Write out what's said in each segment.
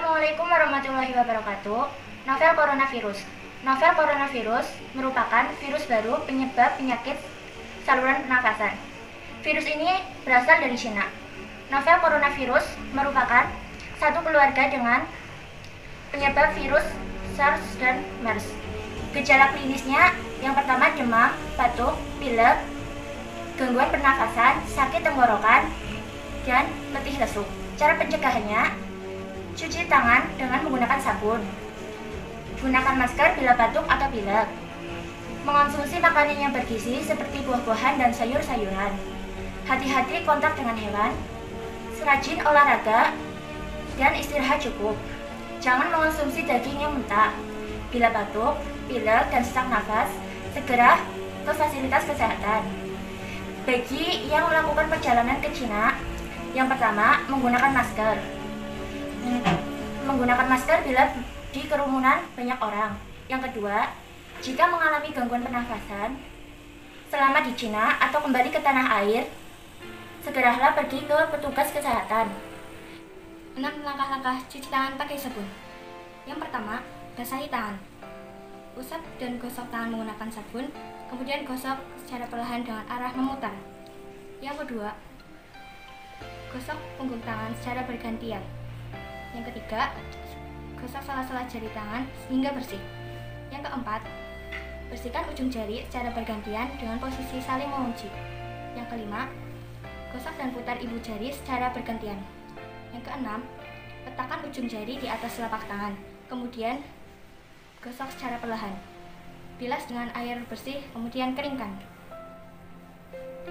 Assalamualaikum warahmatullahi wabarakatuh. Novel coronavirus. Novel coronavirus merupakan virus baru penyebab penyakit saluran pernafasan. Virus ini berasal dari Cina. Novel coronavirus merupakan satu keluarga dengan penyebab virus SARS dan MERS. Gejala klinisnya yang pertama demam, batuk, pilek, gangguan pernafasan, sakit tenggorokan, dan letih lesu. Cara pencegahannya, cuci tangan dengan menggunakan sabun. Gunakan masker bila batuk atau pilek. Mengonsumsi makanan yang bergizi seperti buah-buahan dan sayur-sayuran. Hati-hati kontak dengan hewan. Rajin olahraga dan istirahat cukup. Jangan mengonsumsi daging yang mentah. Bila batuk, pilek, dan sesak nafas, segera ke fasilitas kesehatan. Bagi yang melakukan perjalanan ke Cina, yang pertama, menggunakan masker. Menggunakan masker bila di kerumunan banyak orang. Yang kedua, jika mengalami gangguan pernafasan selama di Cina atau kembali ke tanah air, segeralah pergi ke petugas kesehatan. 6 langkah-langkah cuci tangan pakai sabun. Yang pertama, basahi tangan. Usap dan gosok tangan menggunakan sabun, kemudian gosok secara perlahan dengan arah memutar. Yang kedua, gosok punggung tangan secara bergantian. Yang ketiga, gosok sela-sela jari tangan hingga bersih. Yang keempat, bersihkan ujung jari secara bergantian dengan posisi saling mengunci. Yang kelima, gosok dan putar ibu jari secara bergantian. Yang keenam, letakkan ujung jari di atas telapak tangan, kemudian gosok secara perlahan. Bilas dengan air bersih, kemudian keringkan.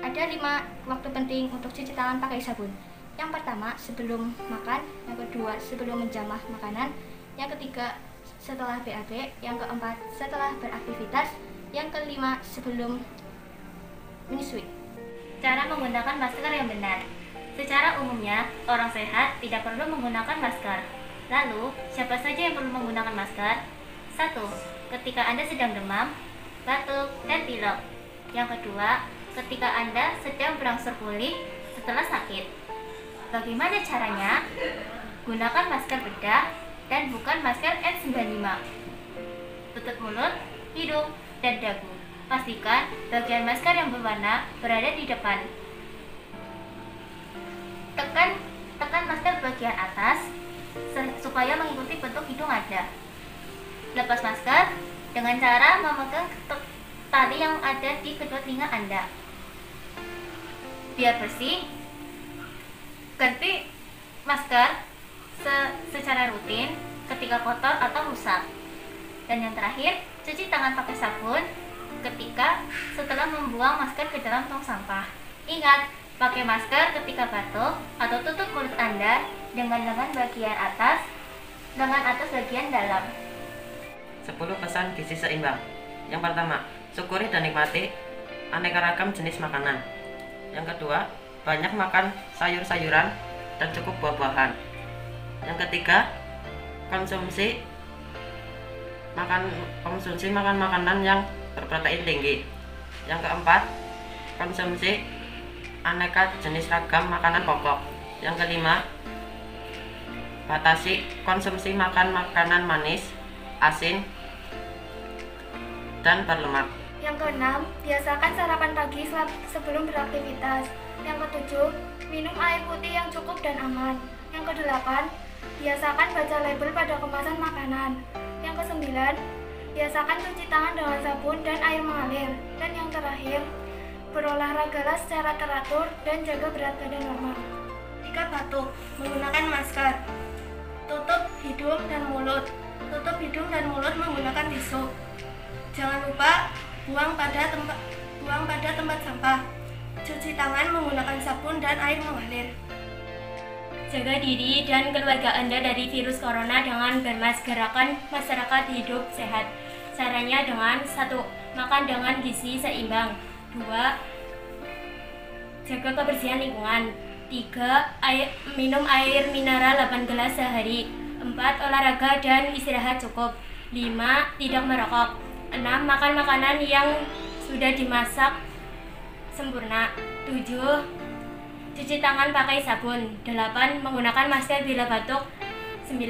Ada 5 waktu penting untuk cuci tangan pakai sabun. Yang pertama, sebelum makan. Yang kedua, sebelum menjamah makanan. Yang ketiga, setelah BAB. Yang keempat, setelah beraktivitas. Yang kelima, sebelum menyusui. Cara menggunakan masker yang benar. Secara umumnya, orang sehat tidak perlu menggunakan masker. Lalu, siapa saja yang perlu menggunakan masker? 1. Ketika Anda sedang demam, batuk, dan pilek. Yang kedua, ketika Anda sedang berangsur pulih setelah sakit. Bagaimana caranya? Gunakan masker bedah dan bukan masker N95. Tutup mulut, hidung, dan dagu. Pastikan bagian masker yang berwarna berada di depan. Tekan masker bagian atas supaya mengikuti bentuk hidung Anda. Lepas masker dengan cara memegang tali yang ada di kedua telinga Anda. Biar bersih, ganti masker secara rutin ketika kotor atau rusak. Dan yang terakhir, cuci tangan pakai sabun setelah membuang masker ke dalam tong sampah. Ingat, pakai masker ketika batuk atau tutup mulut Anda dengan lengan bagian atas bagian dalam. 10 pesan gizi seimbang. Yang pertama, syukuri dan nikmati aneka ragam jenis makanan. Yang kedua, banyak makan sayur-sayuran dan cukup buah-buahan. Yang ketiga, konsumsi makan makanan yang berprotein tinggi. Yang keempat, konsumsi aneka jenis ragam makanan pokok. Yang kelima, batasi konsumsi makan makanan manis, asin, dan berlemak. Yang keenam, biasakan sarapan pagi sebelum beraktivitas. Yang ketujuh, minum air putih yang cukup dan aman. Yang kedelapan, biasakan baca label pada kemasan makanan. Yang kesembilan, biasakan cuci tangan dengan sabun dan air mengalir. Dan yang terakhir, berolahragalah secara teratur dan jaga berat badan normal. Jika batuk, menggunakan masker. Tutup hidung dan mulut. Tutup hidung dan mulut menggunakan tisu. Jangan lupa buang pada tempat sampah. Cuci tangan menggunakan sabun dan air mengalir. Jaga diri dan keluarga Anda dari virus corona dengan bermaskerakan masyarakat hidup sehat. Caranya dengan 1. Makan dengan gizi seimbang. 2. Jaga kebersihan lingkungan. 3. Minum air mineral 8 gelas sehari. 4. Olahraga dan istirahat cukup. 5. Tidak merokok. 6. Makan makanan yang sudah dimasak sempurna. 7. Cuci tangan pakai sabun. 8. Menggunakan masker bila batuk. 9.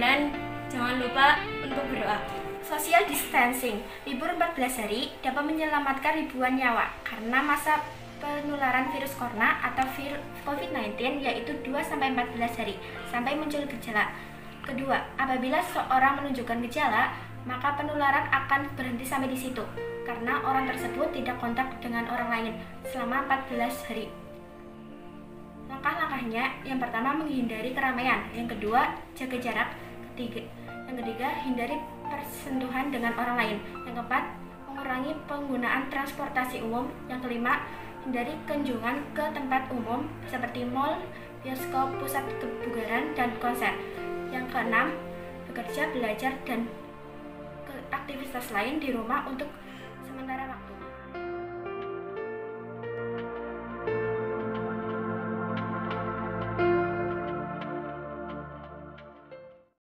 Jangan lupa untuk berdoa. Social distancing. Libur 14 hari dapat menyelamatkan ribuan nyawa karena masa penularan virus corona atau COVID-19 yaitu 2-14 hari sampai muncul gejala. Kedua, apabila seorang menunjukkan gejala, maka penularan akan berhenti sampai di situ karena orang tersebut tidak kontak dengan orang lain selama 14 hari. Langkah-langkahnya, yang pertama menghindari keramaian, yang kedua jaga jarak, yang ketiga hindari persentuhan dengan orang lain, yang keempat mengurangi penggunaan transportasi umum, yang kelima hindari kunjungan ke tempat umum seperti mal, bioskop, pusat kebugaran, dan konser, yang keenam bekerja, belajar, dan aktivitas lain di rumah untuk sementara waktu.